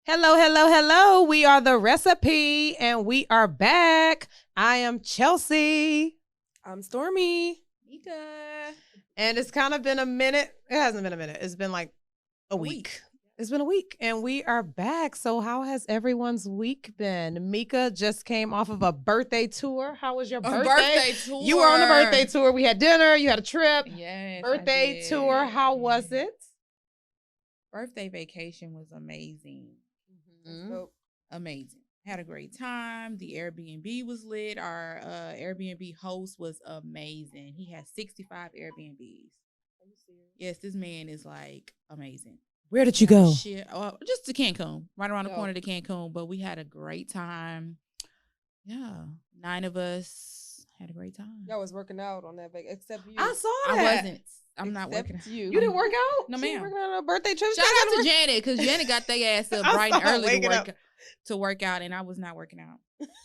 Hello, hello, hello. We are The Recipe, and we are back. I am Chelsea. I'm Stormy. Mika. And it's kind of been a minute. It hasn't been a minute. It's been like a week. It's been a week, and we are back. So how has everyone's week been? Mika just came off of a birthday tour. How was your birthday? Birthday tour. You were on the birthday tour. We had dinner. You had a trip. Yes. Birthday tour. How was it? Birthday vacation was amazing. So, Amazing. Had a great time. The Airbnb was lit. Our Airbnb host was amazing. He had 65 Airbnbs. Yes, this man is like amazing. Where did you go? Just to Cancun, right around the corner to Cancun. But we had a great time. Yeah, 9 of us had a great time. y'all was working out on that vacation, except you. I saw that. I wasn't. I'm not Except working. You. You didn't work out? No, She ma'am. working on a birthday trip. Shout out to Janet, because Janet got their ass up I bright and saw her early waking up. to work out, and I was not working out.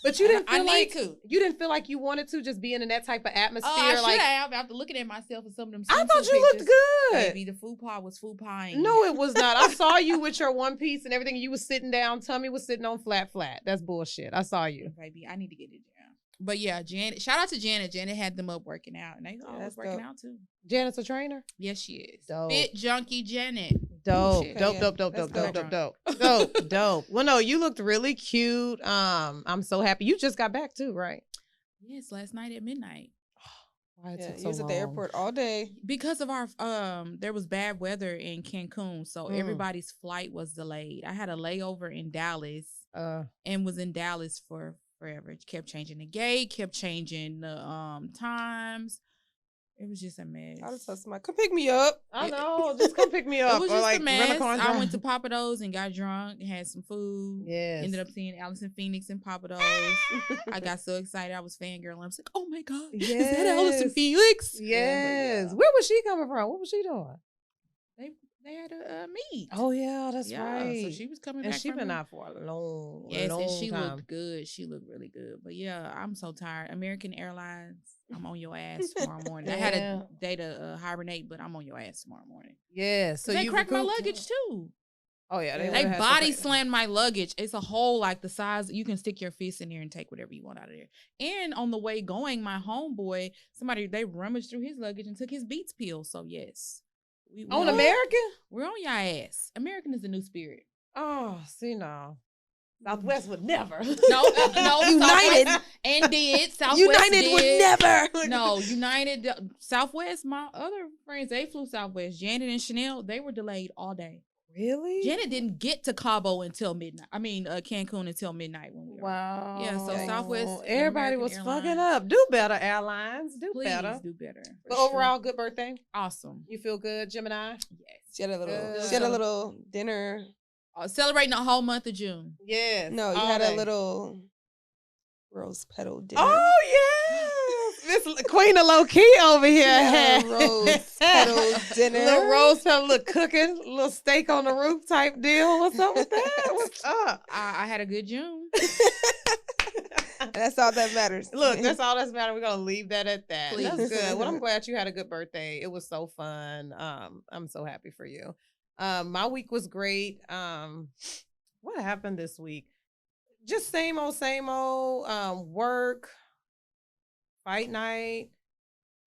But you didn't I feel need like to. you didn't feel like you wanted to just being in that type of atmosphere. I like should have after looking at myself in some of them. I swimsuit thought you looked pictures. good. Baby, the food pot was food pieing. No, it was not. I saw you with your one piece and everything. You was sitting down. Tummy was sitting on flat. That's bullshit. I saw you. Baby, I need to get it down. But yeah, Janet. Shout out to Janet. Janet had them up working out, and they all was that's working dope. out too. Janet's a trainer. Yes, she is. Dope. Fit junkie Janet. Dope, Shit. dope, Yeah, dope, dope, that's dope, dope, dope. dope, dope, dope, dope. Well, no, you looked really cute. I'm so happy. You just got back too, right? Yes, last night at midnight. Why it Yeah, took you so was at the long? airport all day. Because of our there was bad weather in Cancun, so everybody's flight was delayed. I had a layover in Dallas and was in Dallas for forever. Kept changing the gate, kept changing the times. It was just a mess. I just told somebody, come pick me up. I know. Just come pick me It up. was or just like a rent mess. car and I drive. went to Papados and got drunk and had some food. Yes. Ended up seeing Allison Phoenix in Papados. I got so excited. I was fangirling. I was like, oh my God. Is that Allison Yes. Phoenix? Yes. Yeah. Where was she coming from? What was she doing? They had a meet. Oh yeah, that's right. So she was coming and back. she from been her- out for a long, Yes, long and she time. looked good. She looked really good. But yeah, I'm so tired. American Airlines, I'm on your ass tomorrow morning. I had Yeah. a day to hibernate, but I'm on your ass tomorrow morning. Yeah, so They you cracked my recouped? luggage too. Oh yeah, They They would've had body some- slammed my luggage. It's a hole like the size you can stick your fist in there and take whatever you want out of there. And on the way going, my homeboy, they rummaged through his luggage and took his Beats pill. So yes, we on we're American. We're on your ass. American is the new spirit. Oh, see no, Southwest would never. No, United. Southwest and did Southwest United did. would never. No, United, Southwest. My other friends, they flew Southwest. Janet and Chanel, they were delayed all day. Really? Janet didn't get to Cabo until midnight. I mean, Cancun until midnight when we were. Wow. Yeah, so Dang. Southwest. and Everybody American was fucking Airlines, up. Do better, airlines. Do Please better. do better. for But sure. overall, good birthday. awesome. You feel good, Gemini? Yes. She had a little. Good. She had a little dinner. Celebrating the whole month of June. Yes. No, you all had day. a little rose petal dinner. Oh yes, Miss Queen of Low Key over here had had a rose petal dinner. Little rose petal, little cooking, little steak on the roof type deal. What's up with that? What's up? I had a good June. And that's all that matters. Look, that's all that's matter. We're gonna leave that at that. Please. That's good. Well, I'm glad you had a good birthday. It was so fun. I'm so happy for you. My week was great. What happened this week? Just same old, same old. Work, fight night,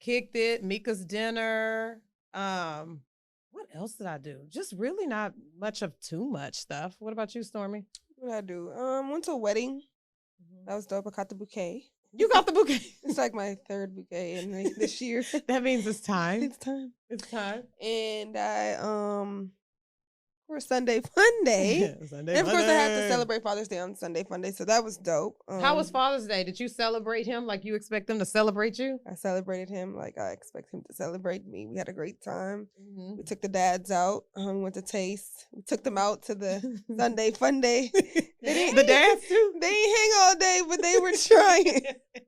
kicked it. Mika's dinner. What else did I do? Just really not much of too much stuff. What about you, Stormy? What did I do? Went to a wedding. That was dope. I caught the bouquet. You got the bouquet. It's like my 3rd bouquet in this year. That means it's time. It's time. It's time. And I for Sunday Fun Day. Sunday And of course I have to Monday. celebrate Father's Day on Sunday Fun Day, so that was dope. How was Father's Day? Did you celebrate him like you expect them to celebrate you? I celebrated him like I expect him to celebrate me. We had a great time. Mm-hmm. We took the dads out. Went to Taste. We took them out to the Sunday Fun Day. The dads too? They didn't hang all day, but they were trying.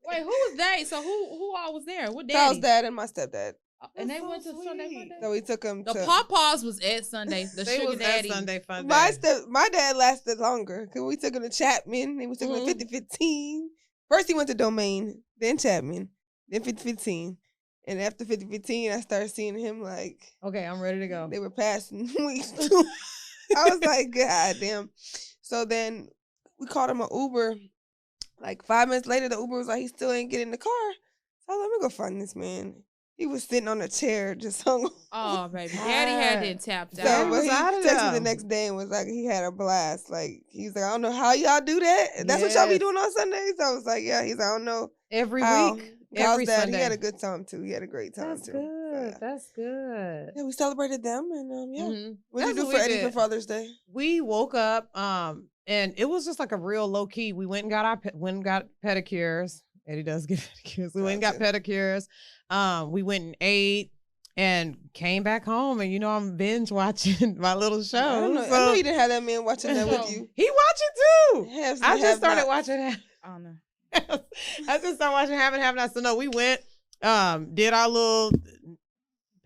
Wait, who was they? So who all was there? What Charles' daddy? dad and my stepdad. And they That's so went to Sunday sweet. Monday. So we took them The to Pawpaws was at Sunday. The They Sugar was Daddy. at Sunday Fun my Day. my dad lasted longer because we took him to Chapman. Then we took him to 5015. First he went to Domain, then Chapman, then 5015. And after 5015, I started seeing him like Okay, I'm ready to go. they were passing weeks too. I was like, God damn. So then we called him an Uber. Like 5 minutes later, the Uber was like, he still ain't getting in the car. So I was like, let me go find this man. He was sitting on a chair, just hung. Oh, baby. Daddy had that tapped out. So, but he texted me the next day and was like, he had a blast. Like, he's like, I don't know how y'all do that. That's what y'all be doing on Sundays? I was like, yeah. He's like, I don't know. Every week. Every Sunday. He had a good time, too. He had a great time, That's too. good. So, That's good. Yeah, we celebrated them. And, yeah. Mm-hmm. What did you do for Eddie for Father's Day? We woke up, and it was just like a real low key. We went and got pedicures. Eddie does get pedicures. We went and got pedicures. We went and ate and came back home. And I'm binge watching my little show. I know you didn't have that man watching that with you. He watching too. I just started watching that. Oh no. I just started watching Have Not. So no, we went, did our little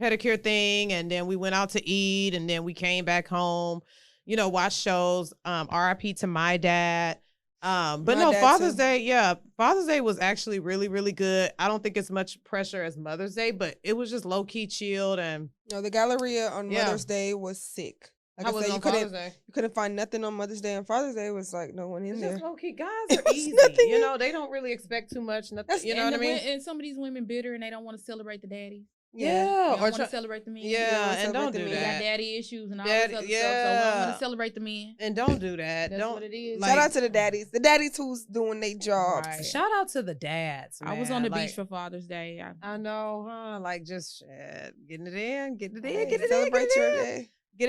pedicure thing, and then we went out to eat, and then we came back home. Watch shows. RIP to my dad. But no, Father's Day, Father's Day was actually really, really good. I don't think it's much pressure as Mother's Day, but it was just low key chilled. And no, the Galleria on Mother's Day was sick. Like I said, you couldn't find nothing on Mother's Day, and Father's Day was like no one in there. Just low key, guys are easy. They don't really expect too much. Nothing, you know what I mean? And some of these women bitter and they don't want to celebrate the daddy. Yeah, or want to celebrate the men. Yeah, and don't do that. They got daddy issues and all this other stuff, so we don't want to celebrate the men. And don't do that. That's what it is. Shout out to the daddies who's doing their jobs. Right. Shout out to the dads, man. I was on the beach for Father's Day. I know, huh? Like just getting it in, Get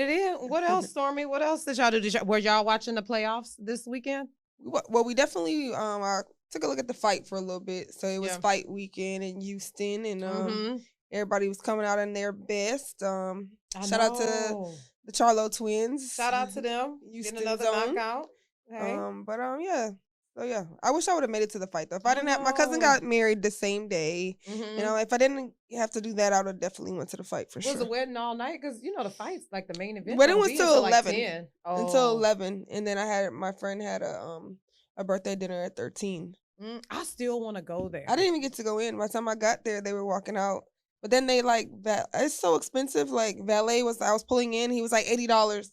it in. What else, Stormy? What else did y'all do? Were y'all watching the playoffs this weekend? Well, we definitely I took a look at the fight for a little bit. So it was fight weekend in Houston, and everybody was coming out in their best. Shout out to the Charlo twins. Shout out to them. Getting another knockout. Hey. Yeah. So yeah, I wish I would have made it to the fight though. If I didn't have, my cousin got married the same day. If I didn't have to do that, I would have definitely went to the fight for sure. Was the wedding all night? Because the fights, like the main event. Wedding was till 11. Like until 11, and then my friend had a birthday dinner at 13. I still want to go there. I didn't even get to go in. By the time I got there, they were walking out. But then they it's so expensive. Like valet I was pulling in. He was like $80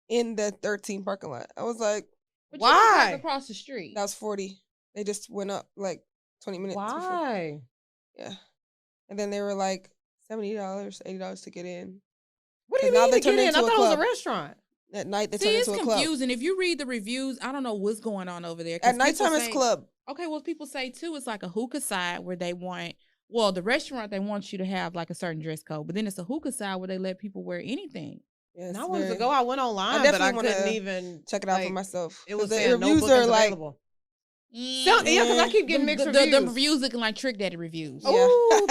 in the 13 parking lot. I was like, but why? Across the street. That was 40. They just went up like 20 minutes. Why? Yeah. And then they were like $70, $80 to get in. What do you mean to get in? I thought it was a restaurant. At night they turned into a club. It's confusing. If you read the reviews, I don't know what's going on over there. At nighttime it's club. Okay, well people say too it's like a hookah side where they want the restaurant they want you to have like a certain dress code, but then it's a hookah side where they let people wear anything. Yeah, I wanted to go. I went online, but I couldn't even check it out for myself. It was saying no bookings available. Yeah, because I keep getting mixed reviews. The reviews looking like Trick Daddy reviews. Yeah. Ooh.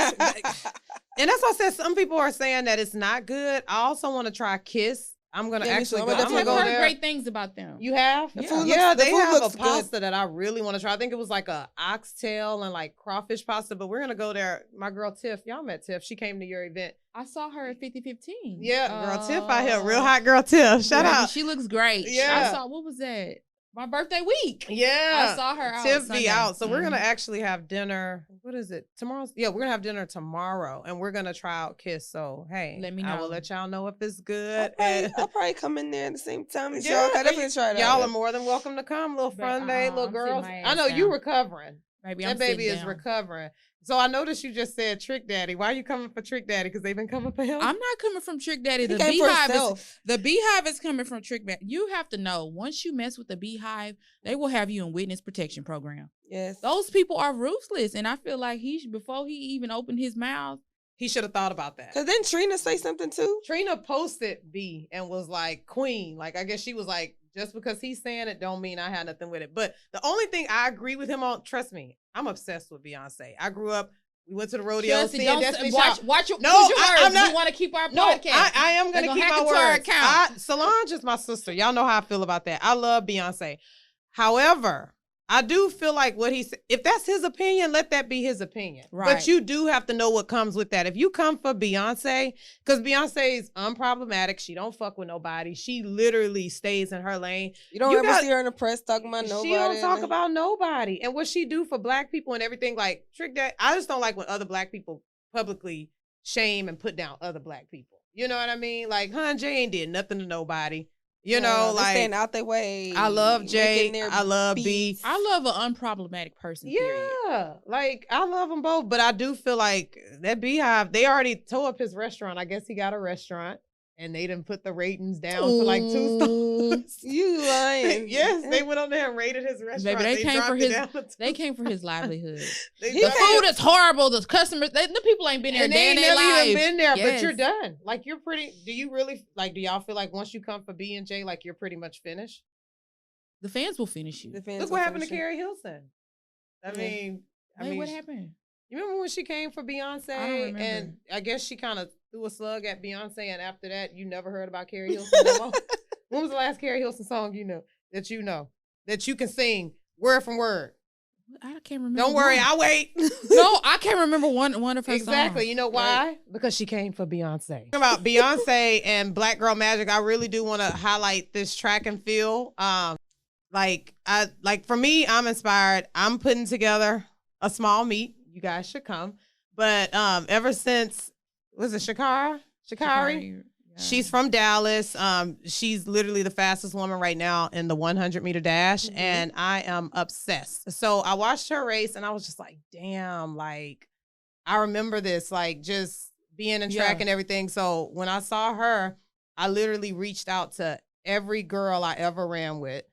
And that's why I said some people are saying that it's not good. I also want to try Kiss. I'm gonna actually go. I've go heard there. Great things about them. You have? They have a pasta that I really want to try. I think it was like a oxtail and like crawfish pasta, but we're gonna go there. My girl Tiff, y'all met Tiff. She came to your event. I saw her at 5015. Yeah, girl Tiff out here, real hot girl Tiff. Shout out. She looks great. Yeah. I saw, what was that? My birthday week. Yeah. I saw her out. Tiff be out. So we're going to actually have dinner. What is it? Tomorrow's? Yeah, we're going to have dinner tomorrow. And we're going to try out Kiss. So, hey. Let me know. I will let y'all know if it's good. I'll probably come in there at the same time as y'all. I definitely try it out. Y'all are more than welcome to come. Little fun day, little girls. I know you recovering. Baby, that baby is recovering. So I noticed you just said Trick Daddy. Why are you coming for Trick Daddy? Because they've been coming for him? I'm not coming from Trick Daddy. The Beehive is coming from Trick Daddy. You have to know, once you mess with the Beehive, they will have you in witness protection program. Yes. Those people are ruthless. And I feel like before he even opened his mouth, he should have thought about that. Because didn't Trina say something too? Trina posted B and was like, queen. Like, I guess she was like, just because he's saying it don't mean I had nothing with it. But the only thing I agree with him on, trust me, I'm obsessed with Beyonce. I grew up, we went to the rodeo. Watch your no, words. I'm not. We want to keep our no, podcast. I am going to keep my words. Solange is my sister. Y'all know how I feel about that. I love Beyonce. However, I do feel like what he said, if that's his opinion, let that be his opinion. Right. But you do have to know what comes with that. If you come for Beyonce, because Beyonce is unproblematic. She don't fuck with nobody. She literally stays in her lane. You don't ever see her in the press talking about nobody. She don't talk about nobody. And what she do for black people and everything, like Trick Daddy, I just don't like when other black people publicly shame and put down other black people. You know what I mean? Like, Jay ain't did nothing to nobody. You know, like staying out their way. I love Jay. I love B. I love an unproblematic person. Yeah, like I love them both, but I do feel like that Beehive. They already tore up his restaurant. I guess he got a restaurant, and they didn't put the ratings down to like 2 stars. You lying? Yes, they went on there and rated his restaurant. Maybe they came for his livelihood. The food is horrible. The customers, the people ain't been there. And they ain't never even been there, yes. but you're done. Like you're pretty. Do you really like? Do y'all feel like once you come for B and J, like you're pretty much finished? The fans will finish you. Look what happened to Carrie Hilson. I mean, what happened? You remember when she came for Beyonce? I don't remember. And I guess she kind of threw a slug at Beyonce, and after that, you never heard about Carrie Hilson no more? When was the last Carrie Hilson song that you can sing word from word? I can't remember. Don't worry, I'll wait. No, I can't remember one of her Exactly. songs. You know why? Right? Because she came for Beyonce. About Beyonce and Black Girl Magic, I really do want to highlight this track and field. For me, I'm inspired. I'm putting together a small meet. You guys should come. But ever since, was it Shakari? Yeah. She's from Dallas. She's literally the fastest woman right now in the 100-meter dash, and I am obsessed. So I watched her race, and I was just like, damn, like, I remember this, like, just being in track and everything. So when I saw her, I literally reached out to every girl I ever ran with.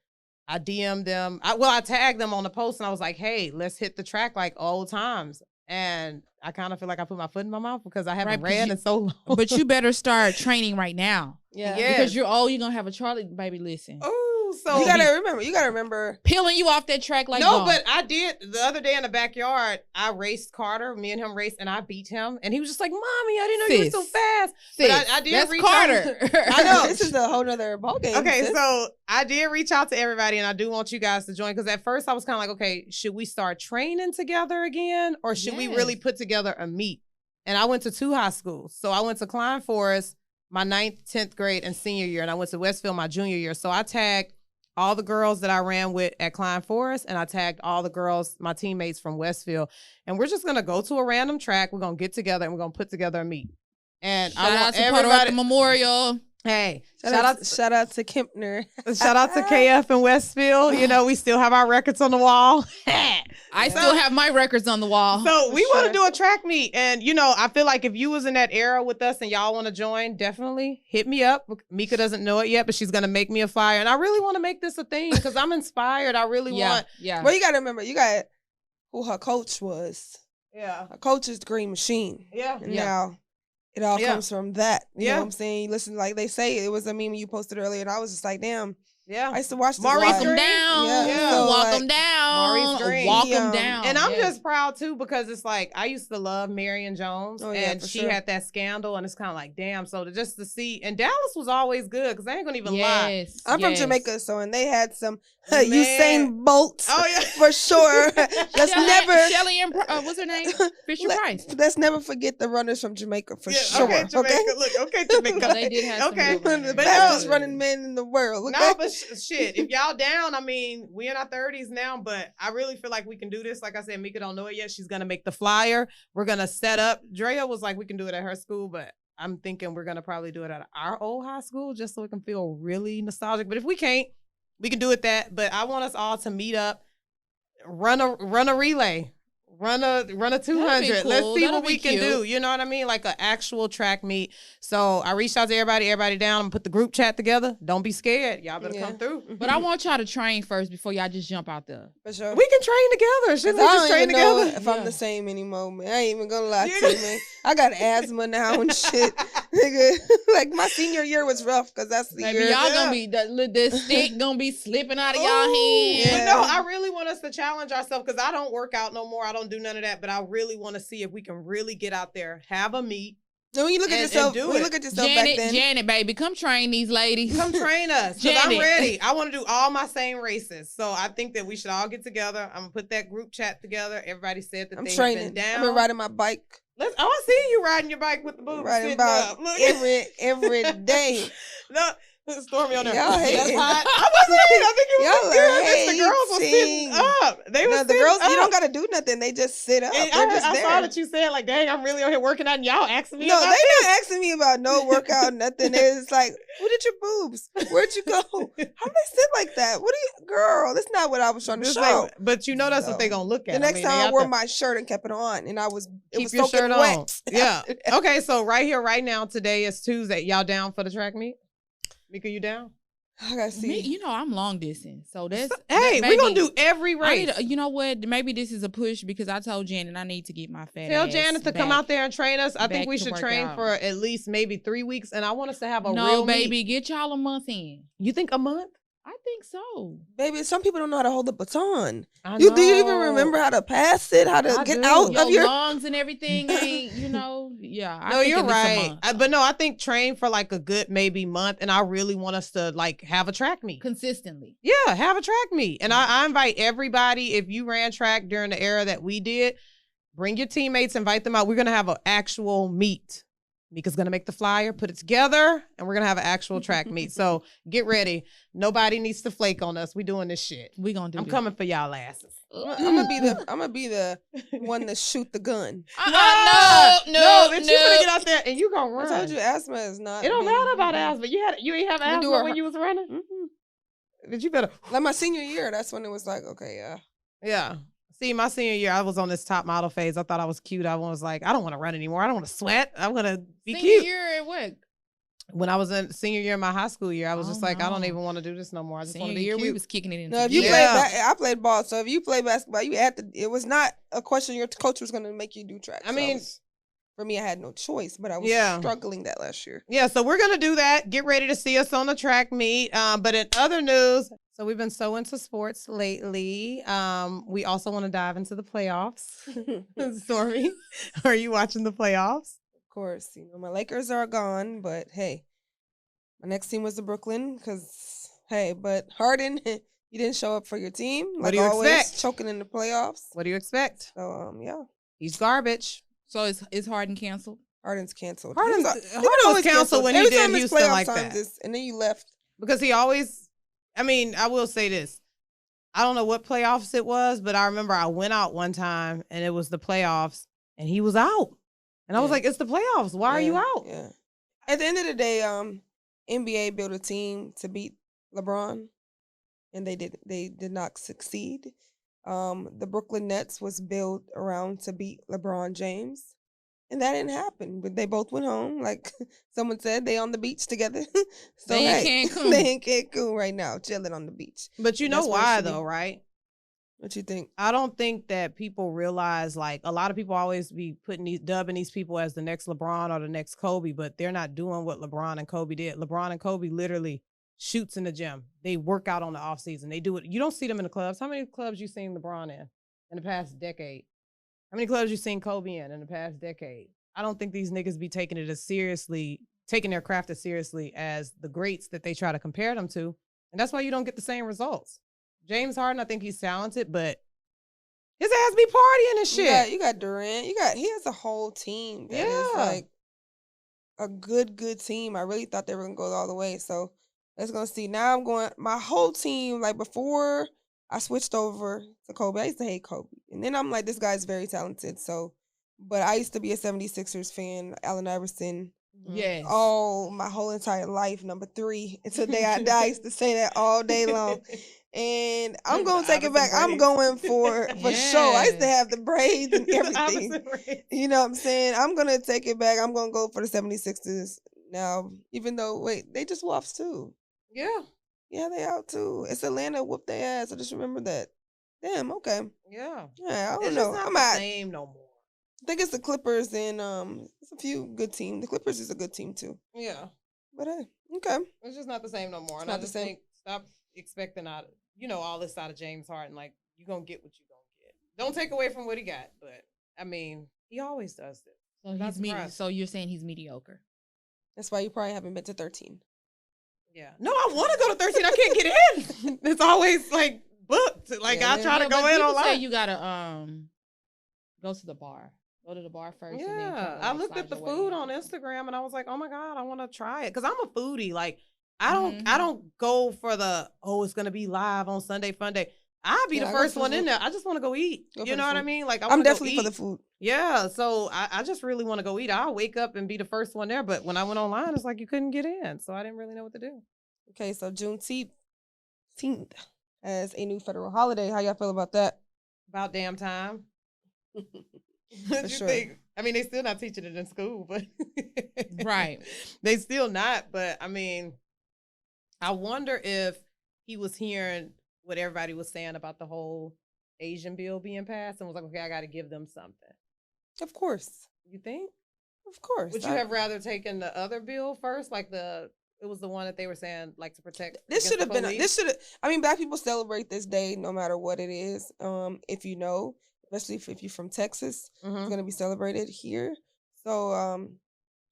I DM'd them. I tagged them on the post, and I was like, hey, let's hit the track like old times. And I kind of feel like I put my foot in my mouth because I haven't ran in so long. But you better start training right now. Yeah. Because you're going to have a Charlie baby listen. Oh, so you gotta remember peeling you off that track like no, but I did the other day in the backyard. I raced Carter, me and him raced, and I beat him, and he was just like, "Mommy, I didn't know you were so fast." But I did reach Carter. I know this is a whole nother ballgame. Okay, so I did reach out to everybody, and I do want you guys to join because at first I was kind of like, "Okay, should we start training together again, or should we really put together a meet?" And I went to 2 high schools, so I went to Klein Forest my 9th, 10th grade, and senior year, and I went to Westfield my junior year. So I tagged all the girls that I ran with at Klein Forest, and I tagged all the girls, my teammates from Westfield. And we're just going to go to a random track. We're going to get together, and we're going to put together a meet. And shout out to everybody. Memorial. Hey, shout out to Kempner. Shout out to KF in Westfield. You know, we still have our records on the wall. I still have my records on the wall. So we want to do a track meet. And, you know, I feel like if you was in that era with us and y'all want to join, definitely hit me up. Mika doesn't know it yet, but she's going to make me a flyer. And I really want to make this a thing because I'm inspired. I really want. Yeah. Well, you got to remember, you got who her coach was. Yeah. Her coach is the Green Machine. Yeah. And now it all comes from that. You know what I'm saying? You listen, like they say, it was a meme you posted earlier, and I was just like, damn. Yeah. I used to watch this. Walk them down. Yeah. Walk them down. Maurice Green. Walk them down. And I'm just proud, too, because it's like, I used to love Marion Jones, and she had that scandal, and it's kind of like, damn. So just to see, and Dallas was always good, because I ain't going to even lie. I'm from Jamaica, so, and they had some Usain Bolt. Oh, yeah. For sure. Shelly and, what's her name? Fisher Price. Let's never forget the runners from Jamaica, for sure. Okay, Jamaica. Okay, Jamaica. They did have some the fastest running men in the world. Okay? No, but shit, if y'all down, I mean, we in our 30s now, but I really feel like we can do this. Like I said, Mika don't know it yet. She's gonna make the flyer. We're gonna set up. Drea was like, we can do it at her school, but I'm thinking we're gonna probably do it at our old high school just so it can feel really nostalgic. But if we can't, we can do it that. But I want us all to meet up, run a relay. Run a 200. Cool. Let's see what we can do. You know what I mean? Like an actual track meet. So I reached out to everybody down. I'm gonna put the group chat together. Don't be scared. Y'all better come through. But I want y'all to train first before y'all just jump out there. For sure. We can train together. Shouldn't we just train together? If I'm the same anymore, man. I ain't even gonna lie to you, man. I got asthma now and shit. Nigga. Like my senior year was rough because that's the year. Y'all gonna be the stick gonna be slipping out of y'all hands. But no, I really want us to challenge ourselves because I don't work out no more. I don't do none of that. But I really want to see if we can really get out there, have a meet. So when you look at yourself, back then. Janet, baby, come train these ladies. Come train us. Because I'm ready. I want to do all my same races. So I think that we should all get together. I'm going to put that group chat together. Everybody said that they've been down. I've been riding my bike. I see you riding your bike with the boobs. Riding about every day. No, Stormy on there. Y'all hating. I wasn't hating. I think it was Y'all the girls were sitting up. They were the girls, up. you don't got to do nothing. They just sit up. And They're just there. I saw that you said, like, dang, I'm really on here working out, and y'all asking me No, about they this. not asking me about no workout, nothing. It's like, who did your boobs? Where'd you go? How do they sit like that? What do you, girl? That's not what I was trying to show. Like, but you know that's what they gonna look at. The next time I wore my shirt and kept it on, and it was your shirt wet. On. Yeah. Okay, so right here, right now, today is Tuesday. Y'all down for the track meet? Mika, you down? I gotta see. I'm long distance, so that's hey, we're gonna do every race. You know what? Maybe this is a push because I told Janet I need to get my fat. Tell Janet to come out there and train us. I think we should train for at least maybe 3 weeks, and I want us to have a real baby, meet. get y'all a month in. You think a month? I think so. Baby, some people don't know how to hold the baton. I do you even remember how to pass it? How to get out of your lungs and everything? Ain't, yeah. No, you're right. But no, I think train for like a good maybe month, and I really want us to like have a track meet consistently. Yeah, have a track meet, and I invite everybody. If you ran track during the era that we did, bring your teammates, invite them out. We're gonna have an actual meet. Mika's going to make the flyer, put it together, and we're going to have an actual track meet. So get ready. Nobody needs to flake on us. We doing this shit. We going to do I'm coming for y'all asses. I'm gonna be the one to shoot the gun. No, bitch, you gonna get out there and you gonna run. I told you asthma is not. It don't matter about asthma. You ain't have asthma when you was running? Mm-hmm. Did you better? Like my senior year, that's when it was like, okay, yeah. Yeah. See, my senior year, I was on this top model phase. I thought I was cute. I was like, I don't want to run anymore. I don't want to sweat. I want to be cute. Senior year at what? When I was in senior year in my high school year, I was just like, I don't even want to do this no more. I just want to be cute. We was kicking it in. No, if you I played ball. So if you play basketball, you had to. It was not a question your coach was going to make you do track. I mean, for me, I had no choice, but I was struggling that last year. Yeah, so we're going to do that. Get ready to see us on the track meet. But in other news, so we've been so into sports lately. We also want to dive into the playoffs. Stormy, are you watching the playoffs? Of course. My Lakers are gone, but hey, my next team was the Brooklyn but Harden, you didn't show up for your team. What do you expect? Choking in the playoffs. What do you expect? So, yeah. He's garbage. So is Harden canceled? Harden's canceled. Harden was canceled when he did Houston like that. And then you left. Because he always, I will say this. I don't know what playoffs it was, but I remember I went out one time and it was the playoffs and he was out. And I was like, it's the playoffs. Why are you out? Yeah. At the end of the day, NBA built a team to beat LeBron, and they did not succeed. The Brooklyn Nets was built around to beat LeBron James, and that didn't happen. But they both went home. Like someone said, they on the beach together. So they in Cancun. They in Cancun right now, chilling on the beach. But you know why though, right? What you think? I don't think that people realize, like, a lot of people always be dubbing these people as the next LeBron or the next Kobe, but they're not doing what LeBron and Kobe did. LeBron and Kobe literally shoots in the gym. They work out on the off season. They do it. You don't see them in the clubs. How many clubs you seen LeBron in the past decade? How many clubs you seen Kobe in the past decade? I don't think these niggas be taking their craft as seriously as the greats that they try to compare them to. And that's why you don't get the same results. James Harden, I think he's talented, but his ass be partying and shit. You got Durant. He has a whole team that is like a good team. I really thought they were gonna go all the way. So let's go see. Now my whole team, like before I switched over to Kobe, I used to hate Kobe. And then I'm like, this guy's very talented. So, but I used to be a 76ers fan, Allen Iverson. Yes. Oh, my whole entire life, number 3. Until the day I die, I used to say that all day long. And I'm going to take it back. I'm going for sure. I used to have the braids and everything. You know what I'm saying? I'm going to take it back. I'm going to go for the 76ers now, even though, they just lost too. Yeah. Yeah, they out too. It's Atlanta whooped their ass. So just remember that. Damn, okay. Yeah. Yeah, I don't it's know. Not the same no more. I think it's the Clippers and it's a few good teams. The Clippers is a good team too. Yeah. But okay. It's just not the same no more. It's and I just think stop expecting all this out of James Harden. Like, you're going to get what you're going to get. Don't take away from what he got. But, he always does this. So you're saying he's mediocre. That's why you probably haven't been to 13. Yeah. No, I want to go to 13. I can't get in. It's always, like, booked. Like, I try to go in online. Say you got to go to the bar. Go to the bar first. Yeah. And then I looked at the food on Instagram and I was like, oh, my God, I want to try it. Because I'm a foodie. Like, I don't go for it's gonna be live on Sunday Fun Day. I'll be the first one in there. I just want to go eat. You know what I mean? Like I'm definitely for the food. Yeah, so I just really want to go eat. I'll wake up and be the first one there. But when I went online, it's like you couldn't get in, so I didn't really know what to do. Okay, so Juneteenth as a new federal holiday. How y'all feel about that? About damn time. What you think? I mean, they still not teaching it in school, but right. They still not. But I mean, I wonder if he was hearing what everybody was saying about the whole Asian bill being passed and was like, okay, I got to give them something. Of course. You think? Of course. Would you have rather taken the other bill first? Like it was the one that they were saying, like, to protect. This should have been. I mean, Black people celebrate this day no matter what it is. If you know, especially if you're from Texas, it's gonna be celebrated here. So,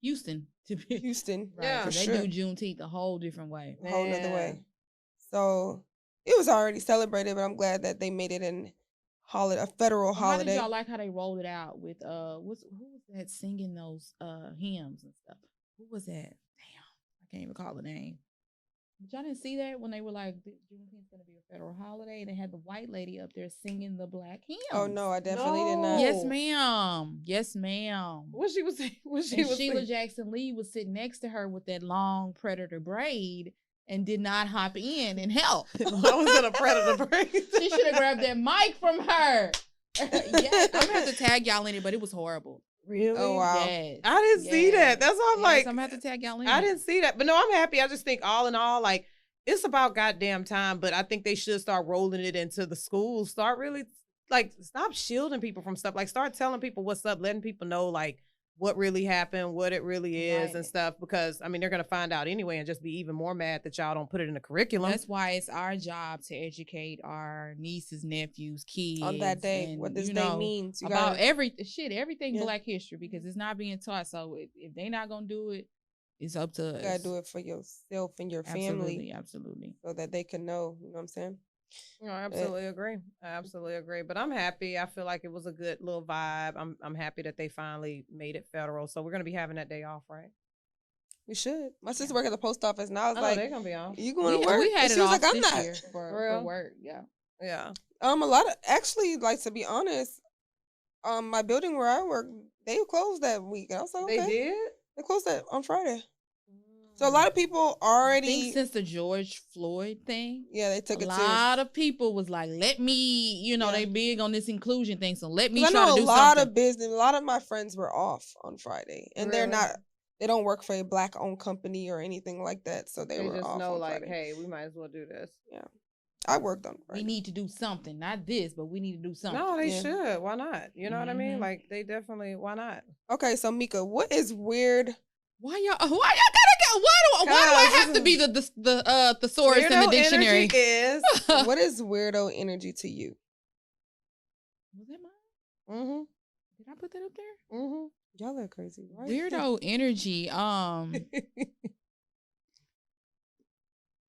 Houston, Houston, right? Yeah, they do Juneteenth a whole different way, a whole other way. So it was already celebrated, but I'm glad that they made it a federal holiday. How did y'all like how they rolled it out with who was that singing those hymns and stuff? Who was that? I can't even recall the name. But y'all didn't see that when they were like, Juneteenth's going to be a federal holiday, and they had the white lady up there singing the Black hymns. Oh, no, I definitely did not. Yes, ma'am. Yes, ma'am. What she was saying? Sheila Jackson Lee was sitting next to her with that long predator braid and did not hop in and help. I was in a predator braid. She should have grabbed that mic from her. Yes, I'm going to have to tag y'all in it, but it was horrible. Really? Oh, wow. Yes. I didn't see that. That's why I'm like, I'm going to have to tag y'all in. I didn't see that. But no, I'm happy. I just think all in all, like, it's about goddamn time. But I think they should start rolling it into the schools. Start really, like, stop shielding people from stuff. Like, start telling people what's up, letting people know, like, what really happened, what it really is and stuff. Because, I mean, they're going to find out anyway and just be even more mad that y'all don't put it in the curriculum. That's why it's our job to educate our nieces, nephews, kids. On that day, what this day means. About everything Black history, because it's not being taught. So if they're not going to do it, it's up to us. You got to do it for yourself and your family. Absolutely. So that they can know, you know what I'm saying? No, I absolutely agree. I absolutely agree. But I'm happy. I feel like it was a good little vibe. I'm happy that they finally made it federal. So we're gonna be having that day off, right? We should. My sister worked at the post office, and I was like, they're gonna be off. You going to work? We had she was like, I'm not for work. Yeah. Yeah. A lot of actually, like, to be honest, my building where I work, they closed that week. And I was like, okay. They did? They closed that on Friday. So a lot of people already. I think since the George Floyd thing, they took it serious. A lot of people was like, "Let me," they big on this inclusion thing, so let me try to do something. A lot of business. A lot of my friends were off on Friday, and they're not. They don't work for a Black-owned company or anything like that, so they were just off. Know, on like, hey, we might as well do this. Yeah, I worked on Friday. We need to do something, not this, but we need to do something. No, they should. Why not? You know what I mean? Like, they definitely. Why not? Okay, so Mika, what is weird? Why y'all gotta go? Why do I have to be the thesaurus in the dictionary? Is what is weirdo energy to you? Was that mine? Did I put that up there? Y'all are crazy. Right? Weirdo energy. I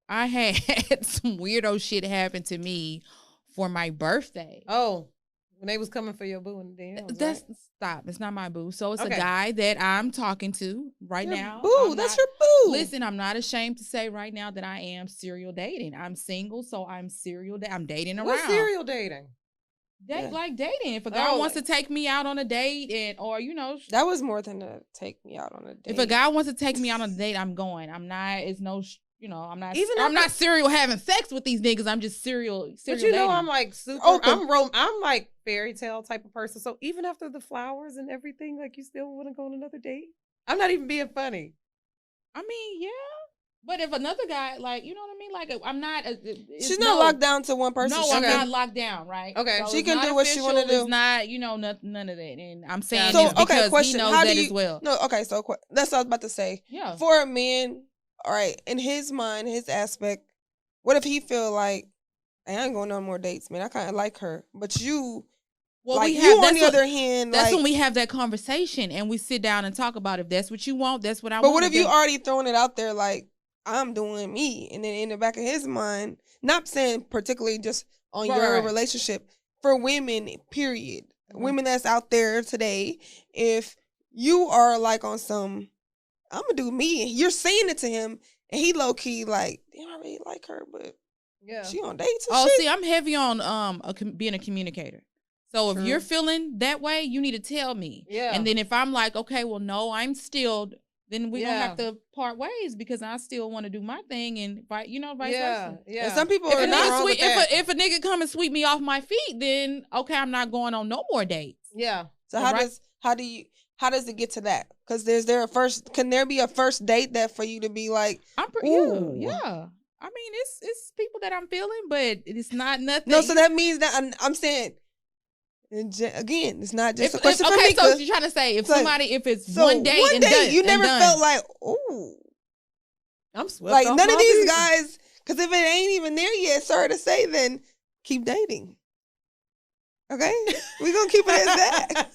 had some weirdo shit happen to me for my birthday. Oh. When they was coming for your boo in the DMs, Stop. It's not my boo. So it's a guy that I'm talking to now. Boo, that's your boo. Listen, I'm not ashamed to say right now that I am serial dating. I'm single, so I'm serial dating. I'm dating around. What's serial dating? Like dating. If a guy wants to take me out on a date or that was more than a take me out on a date. If a guy wants to take me out on a date, I'm going. I'm not. It's no. I'm not serial having sex with these niggas. I'm just serial. But dating. I'm like super. I'm like fairy tale type of person. So even after the flowers and everything, like you still want to go on another date? I'm not even being funny. I mean, yeah. But if another guy, like, you know what I mean? Like, I'm not. She's not locked down to one person. No, I'm not locked down, right? Okay, so she can do what she want to do. It's not, none of that. And I'm saying this because he knows that as well. No, okay, so that's what I was about to say. Yeah. For a man, all right, in his mind, his aspect, what if he feel like, I ain't going on more dates, man. I kind of like her, but you. Well, like on the other hand, that's when we have that conversation and we sit down and talk about if that's what you want, that's what I want. But what if you already throwing it out there like, I'm doing me, and then in the back of his mind, not saying particularly just on your relationship, for women, period, women that's out there today, if you are like on some, I'm gonna do me, you're saying it to him, and he low key like, damn, I really like her, but she on dates and shit. See, I'm heavy on being a communicator. So if you're feeling that way, you need to tell me. Yeah. And then if I'm like, okay, well, no, I'm still, then we're going to have to part ways because I still want to do my thing and, vice versa. Yeah. And some people are not wrong with that. If a nigga come and sweep me off my feet, then, okay, I'm not going on no more dates. Yeah. So how does it get to that? Because can there be a first date that for you to be like, yeah. I mean, it's people that I'm feeling, but it's not nothing. No, so that means that I'm saying, again, it's not just a question for me. Okay, so you're trying to say if it's one date and done, you never felt like, ooh, I'm swept like off none of my these feet. guys, because if it ain't even there yet, sorry to say, then keep dating. Okay, we're gonna keep it as that.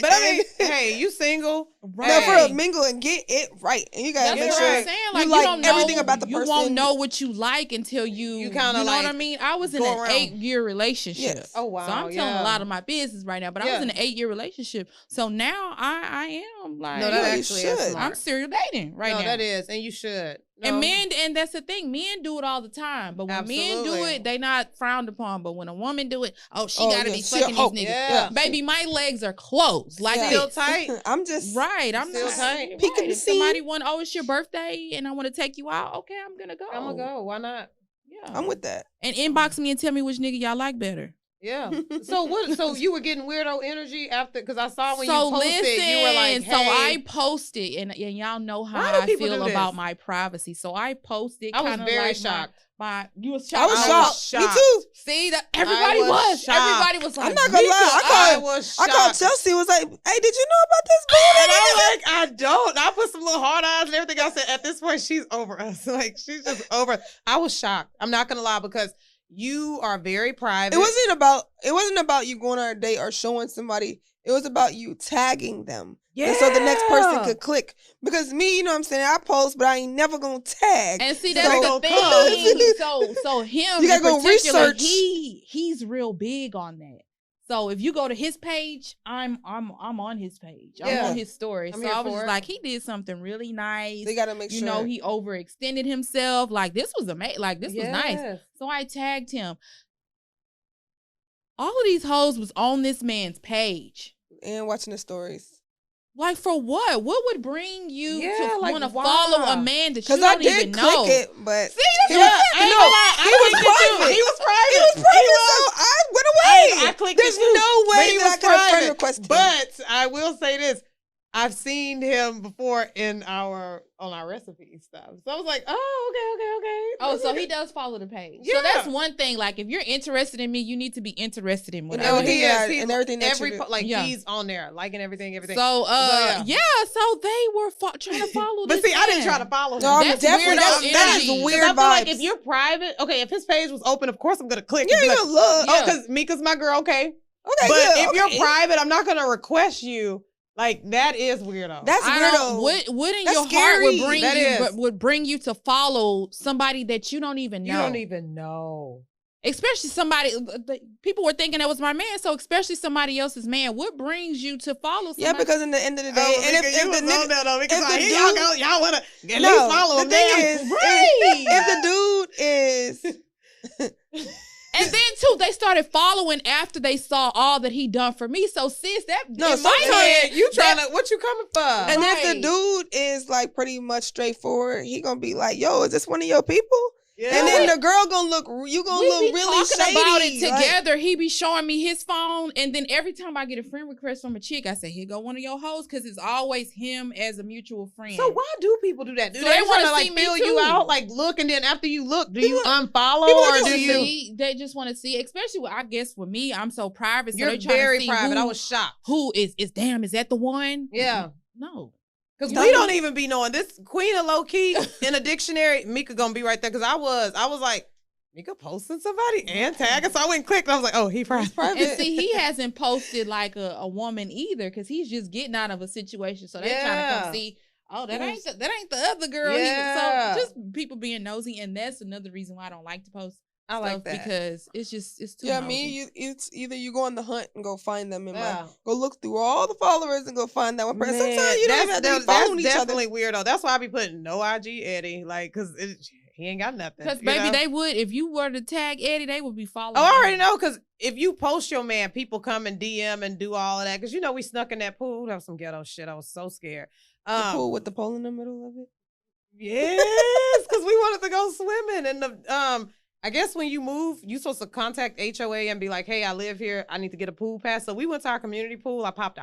But I mean, hey, you single? Right. No, for real, mingle and get it right, and you gotta make sure I'm saying. Like, you like don't know everything about the person. You won't know what you like until you kind of, you know what I mean? I was in an 8-year relationship. Yes. Oh wow! So I'm telling a lot of my business right now, but I was in an 8-year relationship. So now I am like, no, that actually is smart. I'm serial dating right now. No, that is, and you should. No. And men, and that's the thing, men do it all the time. But when men do it, they not frowned upon. But when a woman do it, she gotta be fucking these niggas. Yeah. Baby, my legs are closed. Like still tight. I'm just I'm still not tight. Right. If somebody it's your birthday and I want to take you out, okay, I'm gonna go. I'm gonna go. Why not? Yeah, I'm with that. And inbox me and tell me which nigga y'all like better. Yeah. So what? So you were getting weirdo energy after? Because I saw when you posted, you were like, "Hey." So I posted, and y'all know how I feel about my privacy. So I posted. I was very shocked. You was shocked. I was shocked. Me too. See that everybody was. Everybody was like, I'm not gonna lie. I called Chelsea. Was like, hey, did you know about this? And I'm like, I don't. I put some little hard eyes and everything. I said, at this point, she's over us. Like she's just over. I was shocked. I'm not gonna lie because you are very private. It wasn't about you going on a date or showing somebody. It was about you tagging them. Yeah. And so the next person could click. Because me, you know what I'm saying, I post, but I ain't never gonna tag. And see, that's the thing. So him, you gotta go research. He's real big on that. So if you go to his page, I'm on his page. I'm on his story. So I was just like, he did something really nice. They gotta make sure. You know, he overextended himself. Like this was amazing. Like this was nice. So I tagged him. All of these hoes was on this man's page. And watching the stories. Like for what? What would bring you to want to follow a man that you don't even know? Because I did click it, but see, he was private. He was private. So I went away. I clicked. There's no way that I could have friend requested. But I will say this: I've seen him before on our recipe stuff. So I was like, oh, okay. Oh, so he does follow the page. Yeah. So that's one thing. Like, if you're interested in me, you need to be interested in what I do. He is. And everything that he's on there, liking everything. So, so they were trying to follow this. But see, I didn't try to follow him. No, that is weird vibes. Like, if you're private, okay, if his page was open, of course I'm going to click. Yeah, you look. Oh, because Mika's my girl, okay. Okay, but if you're private, I'm not going to request you. Like, that is weirdo. That's weirdo. What in your heart would bring you to follow somebody that you don't even know? You don't even know. Especially somebody, people were thinking that was my man, so especially somebody else's man. What brings you to follow somebody? Yeah, because in the end of the day, and if the dude, y'all want to at least follow him. If the dude is... And then too, they started following after they saw all that he done for me. So sis, you trying to what you coming for? And if the dude is like pretty much straightforward, he gonna be like, "Yo, is this one of your people?" Yeah. And then the girl gonna look really shady. About it together. He be showing me his phone, and then every time I get a friend request from a chick, I say, "Here go one of your hoes," because it's always him as a mutual friend. So why do people do that? Do they want to like fill you out, like look, and then after you look, do you unfollow or do you? They just want to see, especially I guess with me, I'm so private. So you're very private. I was shocked. Who is that the one? Yeah. No. Because we don't even be knowing this queen of low key in a dictionary. Mika gonna be right there because I was like, Mika posting somebody and tagging. So I went and clicked. And I was like, oh, he's private. And see, he hasn't posted like a woman either because he's just getting out of a situation. So they're trying to come see. Oh, that ain't the other girl. Yeah. So just people being nosy, and that's another reason why I don't like to post I like that because it's too. Yeah, it's either you go on the hunt and go find them go look through all the followers and go find that one person. Sometimes you don't even have to be following each other. That's definitely weirdo. That's why I be putting no IG Eddie, like, cause he ain't got nothing. Because baby, they would, if you were to tag Eddie, they would be following. Oh, I already know, because if you post your man, people come and DM and do all of that. Because we snuck in that pool. That was some ghetto shit. I was so scared. The pool with the pole in the middle of it. Yes, because we wanted to go swimming. And I guess when you move, you're supposed to contact HOA and be like, hey, I live here. I need to get a pool pass. So we went to our community pool. I packed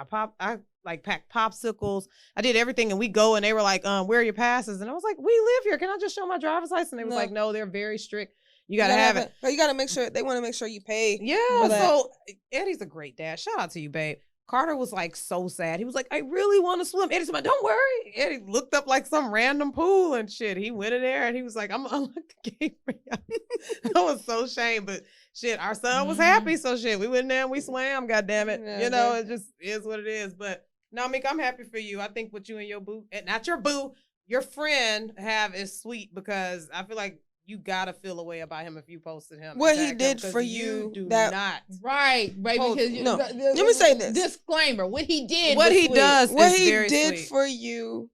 popsicles. I did everything. And we go and they were like, where are your passes? And I was like, we live here. Can I just show my driver's license? And they was like, no, they're very strict. You got to have it. But you got to make sure, they want to make sure you pay. Yeah. So Eddie's a great dad. Shout out to you, babe. Carter was like so sad. He was like, I really want to swim. Eddie's like, don't worry. Eddie looked up like some random pool and shit. He went in there and he was like, I'm gonna unlock the gate for you. I was so ashamed, but shit, our son was happy. So shit, we went in there and we swam. God damn it. Yeah, it just is what it is. But no, Meek, I'm happy for you. I think what you and your boo, and not your boo, your friend have is sweet, because I feel like you gotta feel a way about him if you posted him. What he did for you, do not. Right, baby. Let me say this. Disclaimer: what he did, what he does, what he very did sweet. For you,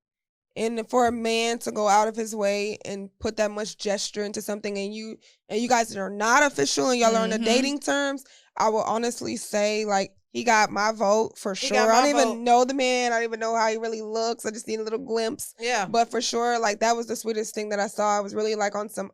and for a man to go out of his way and put that much gesture into something, and you guys are not official and y'all are on the dating terms, I will honestly say, like, he got my vote for sure. I don't even know the man. I don't even know how he really looks. I just need a little glimpse. Yeah. But for sure, like, that was the sweetest thing that I saw. I was really like on some,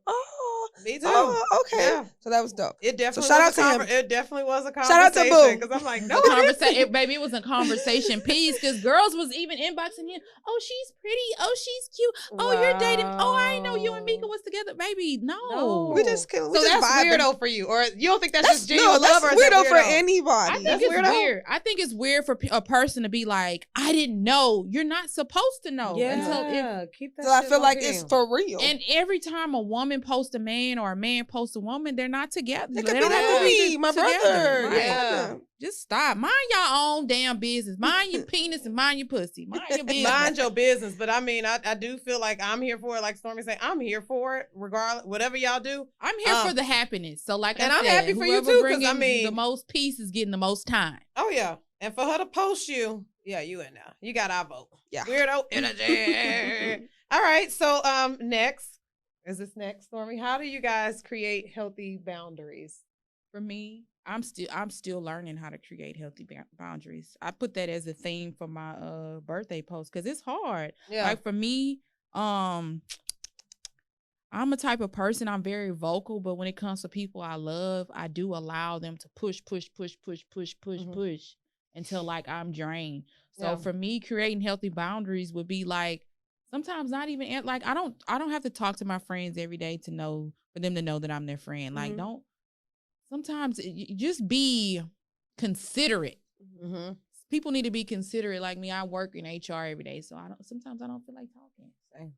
me too. Oh, okay. Yeah. So that was dope. It definitely so shout out to him. It definitely was a conversation. Shout out to Boo. Because I'm like, no, baby, it was a conversation piece, because girls was even inboxing him. Oh, she's pretty. Oh, she's cute. Oh, you're dating. Oh, I didn't know you and Mika was together. Baby, no. We just so that's weirdo for you. Or you don't think that's just genuine love? That's weirdo for anybody. I think it's weird. I think it's weird for a person to be like, I didn't know. You're not supposed to know. Yeah. Keep that. So I feel like it's for real. And every time a woman posts a man or a man posts a woman, they're not together. They don't have to be my brother. Right? Yeah. Just stop. Mind your own damn business. Mind your penis and mind your pussy. Mind your business. Mind your business. But I mean, I do feel like I'm here for it. Like Stormy said, I'm here for it. Regardless, whatever y'all do, I'm here for the happiness. So like, and I'm happy for you too. Because I mean, the most peace is getting the most time. Oh yeah, and for her to post you, yeah, you in there. You got our vote. Yeah, weirdo energy. All right, so next. Is this next, Stormy? How do you guys create healthy boundaries? For me, I'm still learning how to create healthy boundaries. I put that as a theme for my birthday post, because it's hard. Yeah. Like for me, I'm a type of person, I'm very vocal, but when it comes to people I love, I do allow them to push until like I'm drained. So for me, creating healthy boundaries would be like, sometimes not even like I don't have to talk to my friends every day for them to know that I'm their friend. Like sometimes just be considerate. People need to be considerate. Like me, I work in HR every day, so sometimes I don't feel like talking.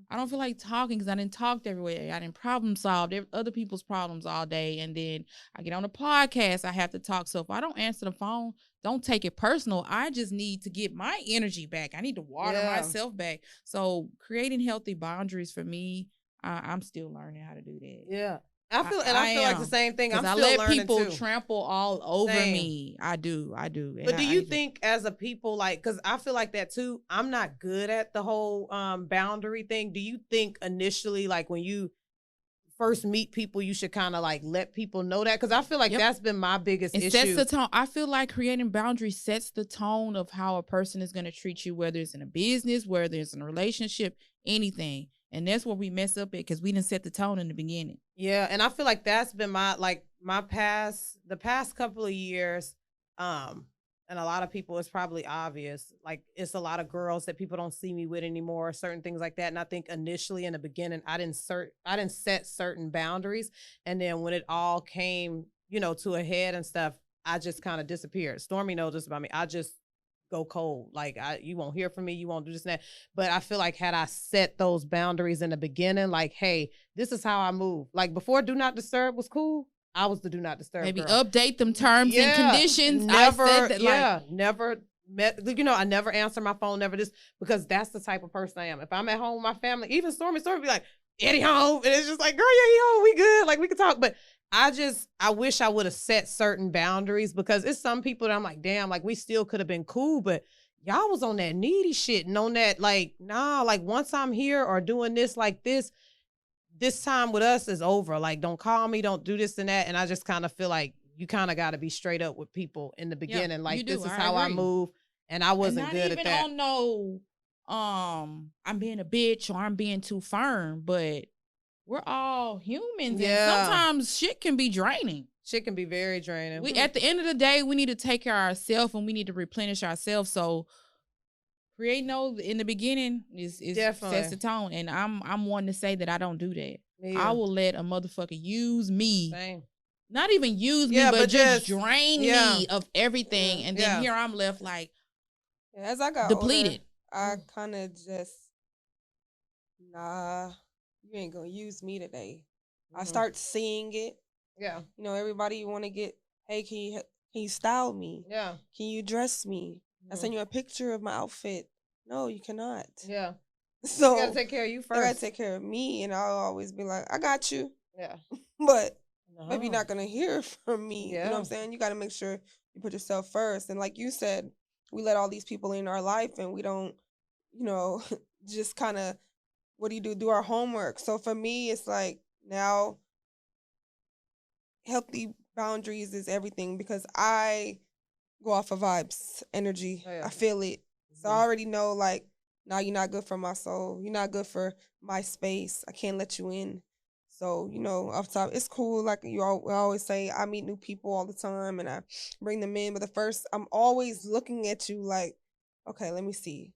I don't feel like talking because I didn't talk everywhere. I didn't problem solve other people's problems all day, and then I get on a podcast. I have to talk. So if I don't answer the phone, don't take it personal. I just need to get my energy back. I need to water myself back. So creating healthy boundaries for me, I'm still learning how to do that. Yeah. I feel like the same thing. I'm still learning too. I let people trample all over me. I do. But do you think as a people, like, because I feel like that too, I'm not good at the whole boundary thing. Do you think initially, like when you first meet people, you should kind of like let people know that? Because I feel like that's been my biggest issue. It sets the tone. I feel like creating boundaries sets the tone of how a person is going to treat you, whether it's in a business, whether it's in a relationship, anything. And that's where we mess up at, because we didn't set the tone in the beginning. Yeah, and I feel like that's been the past couple of years, and a lot of people, it's probably obvious. Like, it's a lot of girls that people don't see me with anymore, certain things like that. And I think initially in the beginning, I didn't set certain boundaries. And then when it all came, to a head and stuff, I just kind of disappeared. Stormy knows this about me. I just go cold. Like, you won't hear from me. You won't do this and that. But I feel like had I set those boundaries in the beginning, like, hey, this is how I move. Like before Do Not Disturb was cool, I was the Do Not Disturb Maybe girl. Update them terms and conditions. Never, never met, I never answer my phone, never this, because that's the type of person I am. If I'm at home with my family, even Stormy be like, Eddie home. And it's just like, girl, yeah, he home. We good. Like, we can talk. But I wish I would have set certain boundaries, because it's some people that I'm like, damn, like, we still could have been cool, but y'all was on that needy shit and on that, like, nah, like, once I'm here or doing this like this time with us is over. Like, don't call me, don't do this and that. And I just kind of feel like you kind of got to be straight up with people in the beginning. Like, this is how I move. And I wasn't good at that. On no, I'm being a bitch or I'm being too firm, but we're all humans. Yeah. And sometimes shit can be draining. Shit can be very draining. At the end of the day, we need to take care of ourselves and we need to replenish ourselves. So creating those in the beginning is definitely sets the tone. And I'm wanting to say that I don't do that. Yeah. I will let a motherfucker use me. Same. Not even use me, but just drain me of everything. Yeah. And then here I'm left like, as I got depleted. Older, I kind of just, nah, you ain't gonna use me today. I start seeing it. Yeah. You know, everybody want to get, hey, can you style me? Yeah. Can you dress me? I send you a picture of my outfit. No, you cannot. Yeah. So you gotta take care of you first. You gotta take care of me, and I'll always be like, I got you. Yeah. But maybe you're not gonna hear from me. Yeah. You know what I'm saying? You gotta make sure you put yourself first. And like you said, we let all these people in our life, and we don't, you know, just kind of, what do our homework. So for me, it's like, now healthy boundaries is everything, because I go off of vibes, energy. Oh, yeah. I feel it. So I already know, like, now you're not good for my soul. You're not good for my space. I can't let you in. So, you know, off top, it's cool. Like we always say, I meet new people all the time and I bring them in. But the first, I'm always looking at you like, okay, let me see,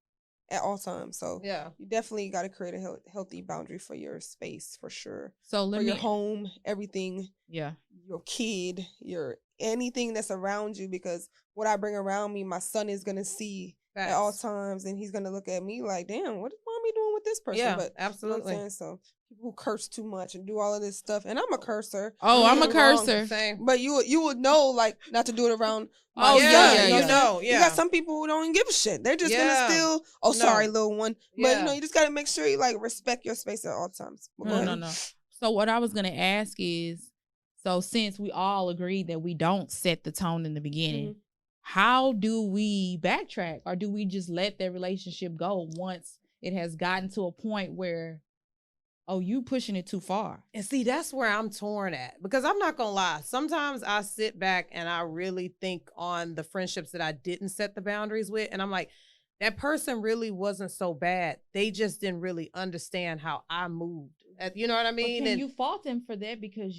at all times. So yeah, you definitely got to create a healthy boundary for your space, for sure. So your home, everything. Yeah. Your kid, anything that's around you, because what I bring around me, my son is going to see at all times, and he's going to look at me like, damn, what is mommy doing with this person? Yeah, but, absolutely. You know what I'm saying? So people who curse too much and do all of this stuff, and I'm a cursor. Oh, I'm a cursor. Same. But you would know, like, not to do it around my son. Yeah. You got some people who don't even give a shit. They're just going to still, sorry, little one. But, you know, you just got to make sure you, like, respect your space at all times. No. So what I was going to ask is, so since we all agree that we don't set the tone in the beginning, how do we backtrack, or do we just let that relationship go once it has gotten to a point where, oh, you pushing it too far? And see, that's where I'm torn at, because I'm not going to lie. Sometimes I sit back and I really think on the friendships that I didn't set the boundaries with. And I'm like, that person really wasn't so bad. They just didn't really understand how I moved. You know what I mean? But you fault them for that, because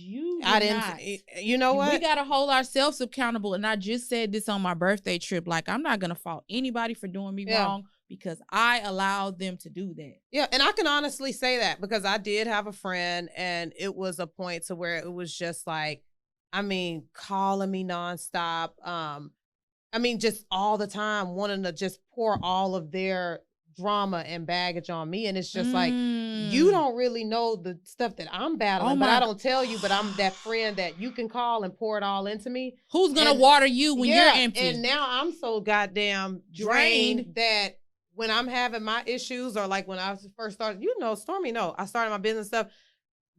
I didn't. Not. You know what? We got to hold ourselves accountable. And I just said this on my birthday trip. Like, I'm not going to fault anybody for doing me wrong, because I allowed them to do that. Yeah. And I can honestly say that, because I did have a friend, and it was a point to where it was just like, I mean, calling me nonstop. I mean, just all the time wanting to just pour all of their drama and baggage on me. And it's just like, you don't really know the stuff that I'm battling, but I don't tell you, but I'm that friend that you can call and pour it all into me. Who's going to water you when you're empty? And now I'm so goddamn drained that when I'm having my issues, or like when I first started, Stormy, I started my business stuff,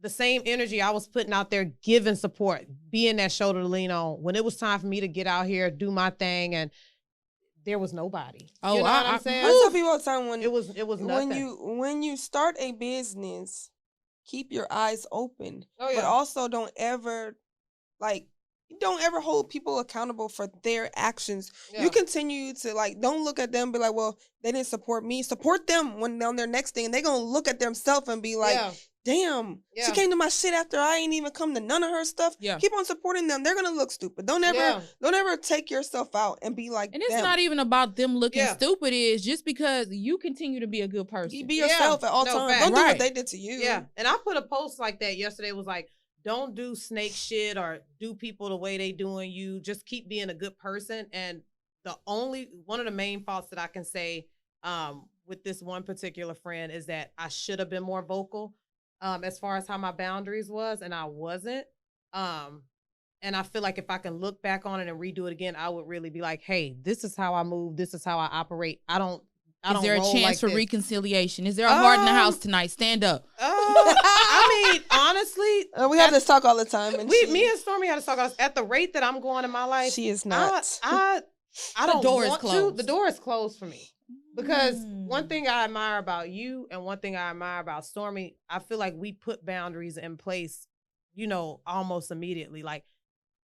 the same energy I was putting out there, giving support, being that shoulder to lean on, when it was time for me to get out here, do my thing, and there was nobody. Oh, you know what I'm saying? I tell people all the time, when it was nothing. When you start a business, keep your eyes open. Oh, yeah. But also don't ever hold people accountable for their actions. Yeah. You continue to, like, don't look at them and be like, well, they didn't support me. Support them when on their next thing, and they're gonna look at themselves and be like, damn, she came to my shit after I ain't even come to none of her stuff. Yeah. Keep on supporting them. They're gonna look stupid. Don't ever take yourself out and be like, and it's not even about them looking stupid. It's just because you continue to be a good person. You be yourself at all times. Don't do what they did to you. Yeah. And I put a post like that yesterday. It was like, don't do snake shit or do people the way they doing you. Just keep being a good person. And one of the main faults that I can say with this one particular friend is that I should have been more vocal as far as how my boundaries was, and I wasn't. And I feel like if I can look back on it and redo it again, I would really be like, hey, this is how I move. This is how I operate. Is there a chance for reconciliation? Is there a heart in the house tonight? Stand up. I mean, honestly, we have this talk all the time. And me and Stormy had to talk at the rate that I'm going in my life. She is not. I don't door want is closed. to. The door is closed for me. Because one thing I admire about you and one thing I admire about Stormy, I feel like we put boundaries in place, almost immediately. Like,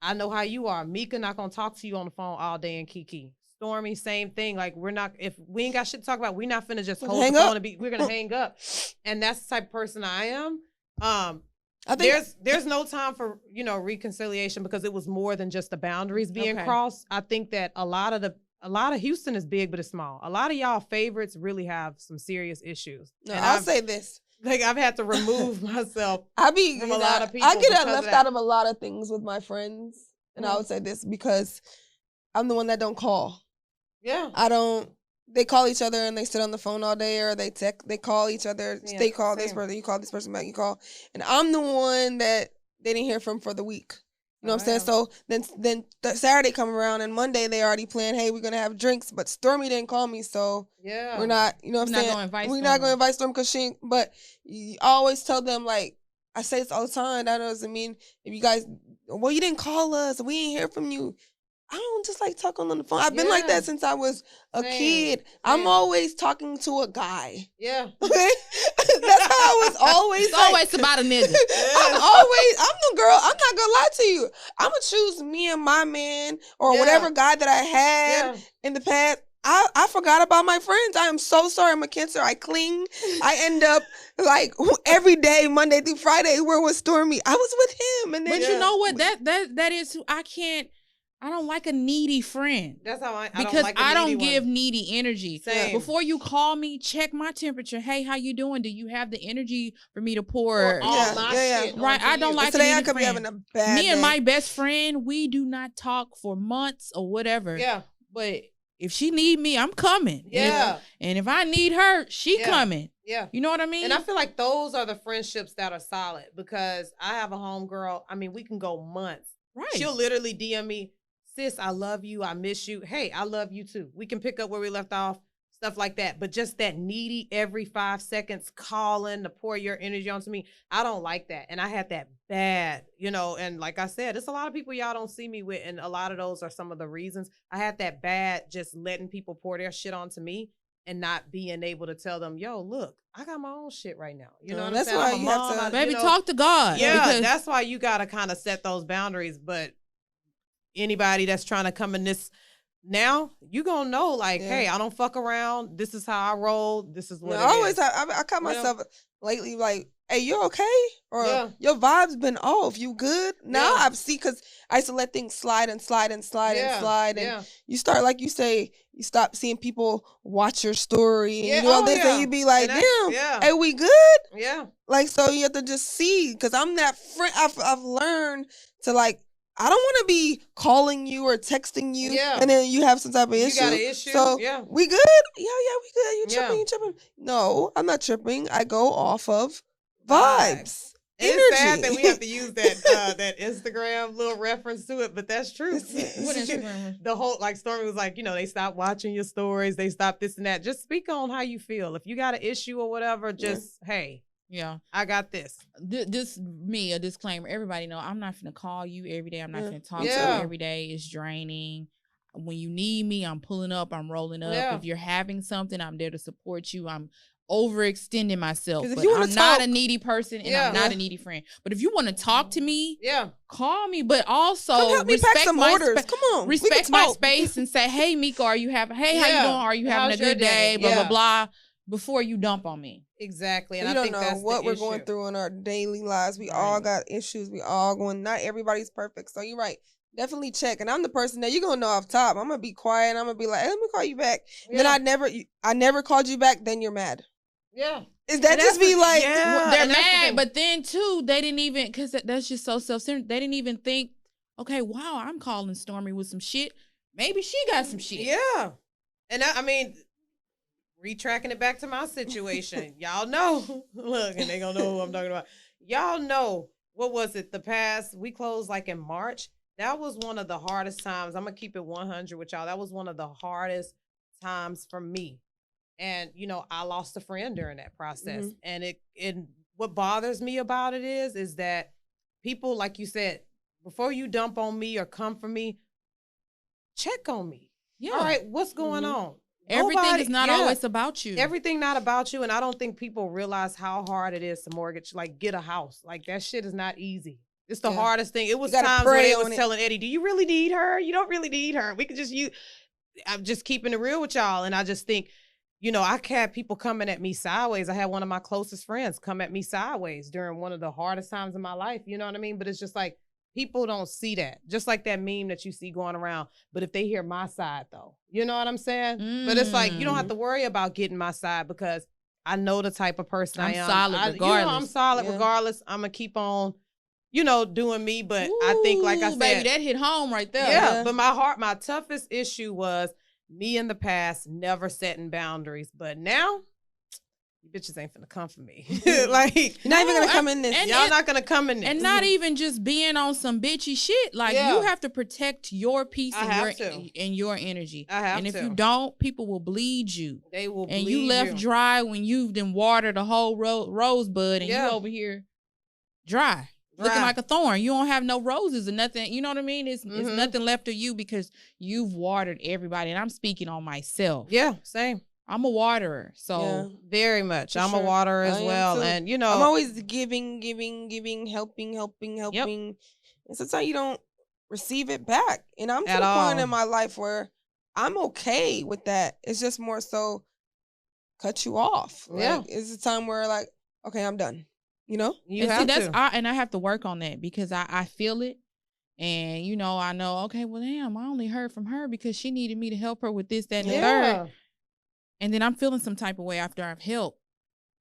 I know how you are. Mika not going to talk to you on the phone all day, and Kiki. Stormy, same thing. Like, if we ain't got shit to talk about, we're not finna just hold the phone we're going to hang up. And that's the type of person I am. I think there's no time for, reconciliation because it was more than just the boundaries being crossed. I think that a lot of Houston is big, but it's small. A lot of y'all favorites really have some serious issues. No, I'll say this. Like, I've had to remove myself from a lot of people. I get left out of a lot of things with my friends. And I would say this because I'm the one that don't call. Yeah. They call each other and they sit on the phone all day, or they call each other. Yeah, they call this person, you call this person back, you call. And I'm the one that they didn't hear from for the week. You know what I'm saying? So then Saturday come around and Monday they already plan, hey, we're going to have drinks, but Stormy didn't call me, so we're not, you know what I'm saying? We're not going to invite Stormy because but you always tell them, like, I say this all the time, that doesn't mean if you guys, well, you didn't call us, we ain't hear from you. I don't just like talking on the phone. I've been like that since I was a kid. I'm always talking to a guy. Yeah. Okay? That's how I was always. It's always about a nigga. I'm the girl. I'm not gonna lie to you. I'm gonna choose me and my man or whatever guy that I had in the past. I forgot about my friends. I am so sorry. I'm a Cancer. I cling. I end up like every day, Monday through Friday, where was Stormy? I was with him. And then, but you know what? That is, I don't like a needy friend. That's how I don't give needy energy. Same. Before you call me, check my temperature. Hey, how you doing? Do you have the energy for me to pour all my shit? Right. I don't like today. A needy I could friend. be having a bad day. And my best friend, we do not talk for months or whatever. Yeah. But if she need me, I'm coming. Yeah. And if I need her, she coming. Yeah. You know what I mean? And I feel like those are the friendships that are solid because I have a homegirl. I mean, we can go months. Right. She'll literally DM me, sis, I love you. I miss you. Hey, I love you too. We can pick up where we left off, stuff like that. But just that needy every 5 seconds calling to pour your energy onto me, I don't like that. And I had that bad, and like I said, there's a lot of people y'all don't see me with. And a lot of those are some of the reasons. I had that bad just letting people pour their shit onto me and not being able to tell them, yo, look, I got my own shit right now. You know what I'm saying? That's why you have to, baby, talk to God. Yeah, that's why you got to kind of set those boundaries. But anybody that's trying to come in this now, you gonna know, like, hey, I don't fuck around. This is how I roll. This is what it is. I caught myself lately, like, hey, you okay? Or your vibe's been off. You good? Now I see, because I used to let things slide and slide and slide and slide. And you start, like you say, you stop seeing people watch your story. And and you be like, damn, hey, we good? Yeah. Like, so you have to just see, because I'm that friend. I've learned to, like, I don't want to be calling you or texting you, and then you have some type of issue. You got an issue? So, we good? Yeah, we good. You tripping? You tripping? No, I'm not tripping. I go off of vibes. Energy. It's sad that we have to use that Instagram little reference to it, but that's true. What Instagram? The whole, like, Stormy was like, they stopped watching your stories. They stopped this and that. Just speak on how you feel. If you got an issue or whatever, just, hey. Yeah, I got this. This me a disclaimer. Everybody know I'm not finna call you every day. I'm not finna talk to you every day. It's draining. When you need me, I'm pulling up. I'm rolling up. If you're having something, I'm there to support you. I'm overextending myself. But I'm not a needy person, and I'm not a needy friend. But if you want to talk to me, call me. But also help me pack some orders. Come on, respect my space and say, hey, Mika, how you doing? Are you having a good day? Blah blah blah. Before you dump on me. Exactly. And I think that's what we're issue. Going through in our daily lives. We all got issues. We all not everybody's perfect. So you're right. Definitely check. And I'm the person that you're going to know off top. I'm going to be quiet. I'm going to be like, hey, let me call you back. Then I never called you back. Then you're mad. Yeah. Is that just be like, they're mad, but then too, they didn't even, because that's just so self-centered. They didn't even think, okay, wow, I'm calling Stormy with some shit. Maybe she got some shit. Yeah. And I mean, retracking it back to my situation. Y'all know. Look, and they gonna know who I'm talking about. Y'all know, what was it? We closed like in March. That was one of the hardest times. I'm gonna keep it 100 with y'all. That was one of the hardest times for me. And, I lost a friend during that process. Mm-hmm. And what bothers me about it is that people, like you said, before you dump on me or come for me, check on me. Yeah. All right, what's going on? Everything is not always about you. Everything not about you. And I don't think people realize how hard it is to mortgage, like get a house. Like that shit is not easy. It's the hardest thing. It was times where they was telling Eddie, do you really need her? You don't really need her. We could just use, I'm just keeping it real with y'all. And I just think, you know, I had people coming at me sideways. I had one of my closest friends come at me sideways during one of the hardest times in my life. You know what I mean? But it's just like, people don't see that. Just like that meme that you see going around. But if they hear my side though, you know what I'm saying? But it's like, you don't have to worry about getting my side because I know the type of person I am. Solid regardless. You know, I'm solid regardless. I'm going to keep on, you know, doing me. But I think, like I said. Baby, that hit home right there. Yeah, but my toughest issue was me in the past never setting boundaries. But now, you bitches ain't finna come for me. Like, you're not even gonna come in this. Y'all not gonna come in this. And not even just being on some bitchy shit. Like, you have to protect your peace and your energy. I have and if you don't, people will bleed you. They will bleed you. And you left dry when you've then watered the whole rosebud and you over here dry. Looking like a thorn. You don't have no roses or nothing. You know what I mean? It's nothing left of you because you've watered everybody. And I'm speaking on myself. Yeah, same. I'm a waterer, so very much. I'm a waterer as well, and you know, I'm always giving, helping. Yep. And sometimes you don't receive it back, and I'm to the point in my life where I'm okay with that. It's just more so cut you off. Like, it's a time where like, okay, I'm done. You know, and I have to work on that because I feel it. And, you know, I know, okay, well, damn, I only heard from her because she needed me to help her with this, that, and the third. And then I'm feeling some type of way after I've helped.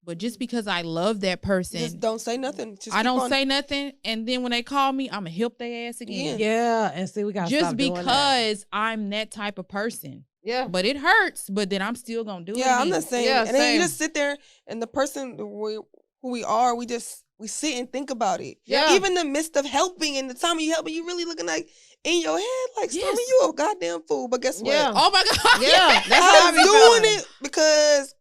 But just because I love that person. Just don't say nothing. I don't say nothing. And then when they call me, I'm going to help their ass again. Yeah. And see, we got to stop doing that. Just because I'm that type of person. Yeah. But it hurts. But then I'm still going to do it. Yeah, I'm the same. Yeah, and then you just sit there and the person who we are, we sit and think about it. Yeah. Even in the midst of helping and the time you helping, you really looking like in your head, like, Stormy, you a goddamn fool. But guess what? Yeah. Oh my God. Yeah. That's how I'm doing it because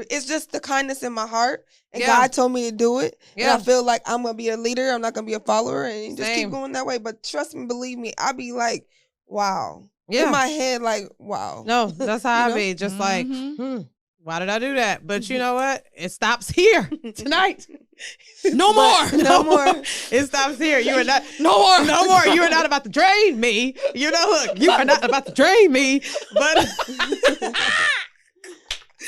it's just the kindness in my heart. And God told me to do it. Yeah. And I feel like I'm going to be a leader. I'm not going to be a follower and just keep going that way. But trust me, believe me, I be like, wow. Yeah. In my head, like, wow. No, that's how I be. Just like, why did I do that? But you know what? It stops here tonight. No more. No more. It stops here. You are not. No more. No more. You are not about to drain me. You know, look, you are not about to drain me. But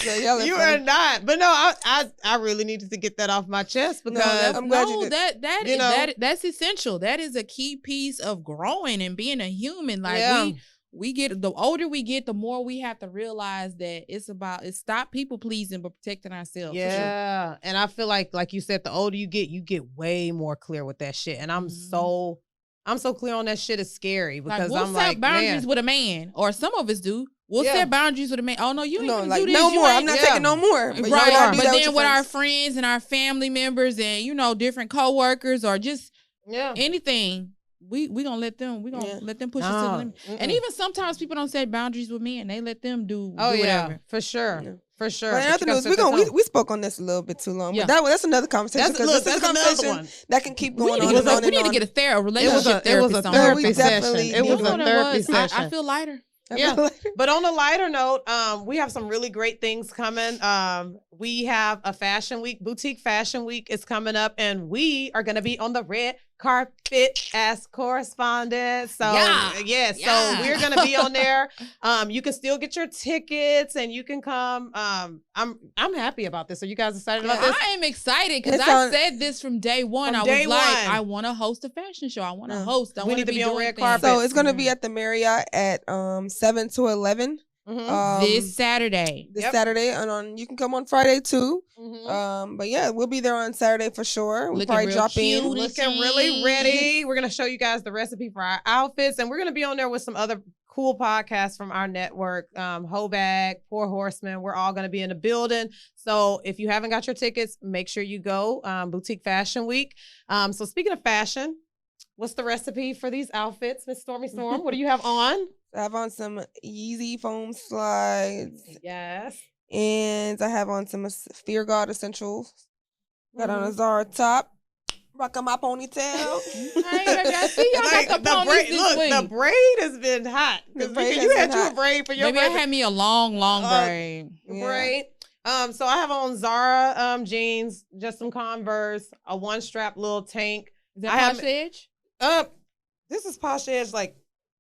you are not. But no, I really needed to get that off my chest because I'm glad you did. That's essential. That is a key piece of growing and being a human. Like we get, the older we get, the more we have to realize that it's stop people pleasing but protecting ourselves. Yeah. Sure. And I feel like you said, the older you get way more clear with that shit. And I'm so clear on that shit. It's scary because we'll set boundaries with a man, or some of us do. We'll set boundaries with a man. Oh no, you ain't gonna do this. No more. I'm not taking no more. But right. But then with our friends and our family members and, you know, different coworkers or just anything, we gonna let them let them push us to the limit. And even sometimes people don't set boundaries with men. They let them do whatever. For sure. Yeah. For sure. But another news, we spoke on this a little bit too long. Yeah. But that's another conversation. That's a conversation that can keep going on. We need to get a relationship therapist. It was a therapy session. It was a therapy session. I feel lighter. Yeah. But on a lighter note, we have some really great things coming. We have a fashion week, boutique fashion week is coming up, and we are going to be on the red carpet as correspondents. So so we're going to be on there. You can still get your tickets and you can come. I'm happy about this. Are you guys excited about this? I am excited because I said this from day one. I want to host a fashion show. I want to host. We need to be on red carpet. So it's going to be at the Marriott at 7 to 11. This Saturday. Saturday, and you can come on Friday too. But yeah, we'll be there on Saturday for sure. We'll probably drop in. Looking really ready. We're gonna show you guys the recipe for our outfits, and we're gonna be on there with some other cool podcasts from our network. Hobag, Poor Horseman. We're all gonna be in the building. So if you haven't got your tickets, make sure you go. Boutique Fashion Week. So speaking of fashion, what's the recipe for these outfits, Miss Stormy Storm? What do you have on? I have on some Yeezy foam slides. Yes. And I have on some Fear God essentials. Got on a Zara top. Rocking my ponytail. Hey, baby, I see y'all Like, got the ponies this week. The braid has been hot. You had your braid for your Maybe I had me a long braid. Braid. So I have on Zara jeans, just some Converse, a one-strap little tank. Is that Posh Edge? This is Posh Edge like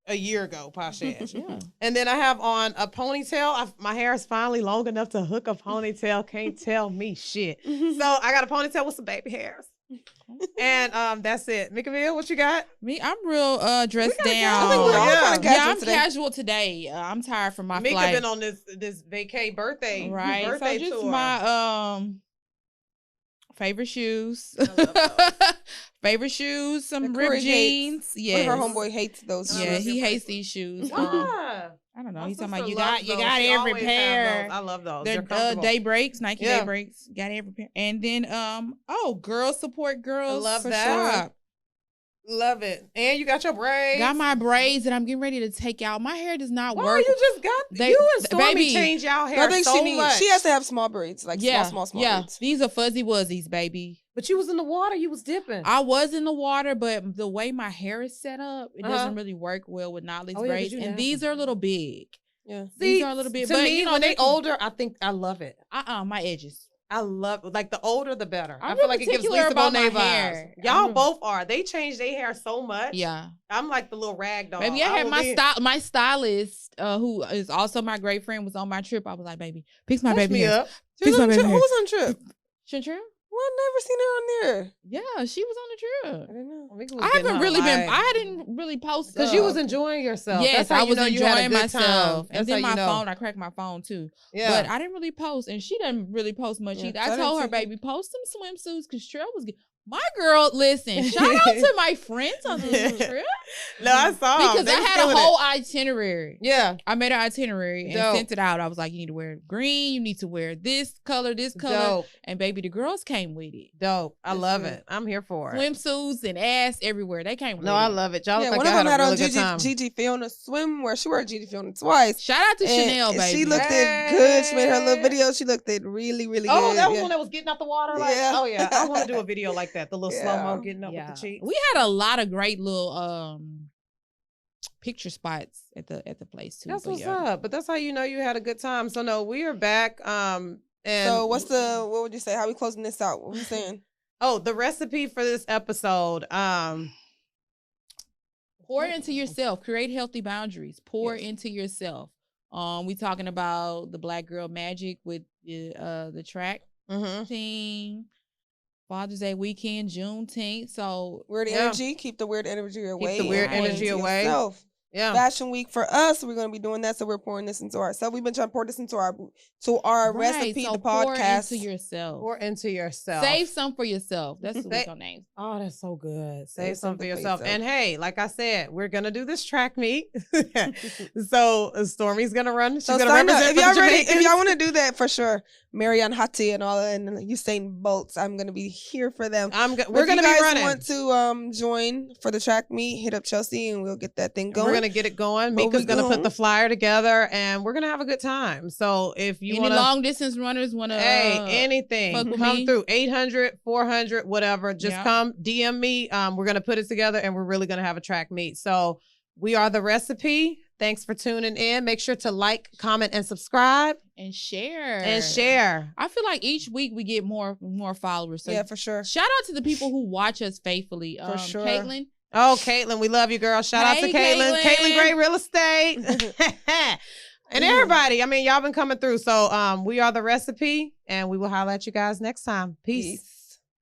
a year ago, Posh Edge. Yeah. And then I have on a ponytail. My hair is finally long enough to hook a ponytail. Can't tell me shit. So I got a ponytail with some baby hairs. And that's it. Mikaville, what you got? Me, I'm real dressed down. I think we're all kind of casual I'm today. casual today. I'm tired from my Mika flight. been on this vacay birthday. Right. Birthday so just tour. my favorite shoes. Favorite shoes, some ripped jeans. Yeah. Her homeboy hates those shoes. Yeah, he hates these shoes. Why? I don't know. My He's talking sister about you loves got those. every She always pair. have those. I love those. They're They're day breaks, Nike Yeah. day breaks. Got every pair. And then girls support girls. I love for that. sure. Love it. And you got your braids. Got my braids that I'm getting ready to take out. My hair does not Why work. you just got you and Stormy baby, change y'all hair I think so much. She has to have small braids, like small braids. These are fuzzy wuzzies, baby. But you was in the water. You was dipping. I was in the water, but the way my hair is set up, it doesn't really work well with Nolly's braids. And these are a little big. Yeah, these are a little big. To but me, you know, when they older, I think I love it. My edges. I love like the older the better. I'm I feel like it gives Lisa Bonet vibes. Y'all both are. They change their hair so much. Yeah, I'm like the little rag doll. Maybe I had my stylist, who is also my great friend, was on my trip. I was like, baby, fix my baby hair. Who was on trip? Chantrell? Well, I never seen her on there. Yeah, she was on the trip. I don't know. I didn't really post because you was enjoying yourself. Yes, I was enjoying myself. And then I cracked my phone too. Yeah, but I didn't really post, and she didn't really post much either. I told her, baby, post some swimsuits because Trell was good. My girl, listen, shout out to my friends on this trip. No, I saw because I had a whole itinerary. Yeah, I made an itinerary and sent it out. I was like, you need to wear green, you need to wear this color, and baby, the girls came with it. Dope, I love it. I'm here for it. Swimsuits and ass everywhere. They came with it. No, I love it. Y'all look like one I of them had had a on really good time. Gigi Fiona swimwear. She wore Gigi Fiona twice. Shout out to Chanel, baby. She looked it good. She made her little video. She looked it really, really good. Oh, that was one that was getting out the water. Like, yeah. Oh yeah, I want to do a video like that. The little slow mo getting up with the cheeks. We had a lot of great little picture spots at the place too. That's what's up. But that's how you know you had a good time. So no, we are back. And so what would you say? How we closing this out? What are you saying? Oh, the recipe for this episode. Pour into yourself. Create healthy boundaries. Pour into yourself. We talking about the Black Girl Magic with the track team. Father's Day weekend, Juneteenth. So weird energy. Keep the weird energy away. Keep the weird energy away. Yourself. Yeah. Fashion week for us. We're going to be doing that. So we're pouring this into ourselves. We've been trying to pour this into our recipe, so the podcast. Pour into yourself. Pour into yourself. Save some for yourself. That's what we're going to name. Oh, that's so good. Save some for yourself. And hey, like I said, we're going to do this track meet. So Stormy's going to run. She's going to represent if y'all want to do that, for sure. Marianne Hatti and all that, and Usain Bolts. I'm going to be here for them. We're going to be running. If you guys want to join for the track meet, hit up Chelsea and we'll get that thing going. We're going to get it going. Mika's going to put the flyer together and we're going to have a good time. So if you want long distance runners want to anything, come through 800, 400, whatever. Just come DM me. We're going to put it together and we're really going to have a track meet. So we are The Recipe. Thanks for tuning in. Make sure to like, comment, and subscribe. And share. I feel like each week we get more followers. So yeah, for sure. Shout out to the people who watch us faithfully. For sure. Caitlin. Oh, Caitlin, we love you, girl. Shout out to Caitlin. Caitlin Gray Real Estate. And everybody. I mean, y'all been coming through. So we are The Recipe, and we will holler at you guys next time. Peace.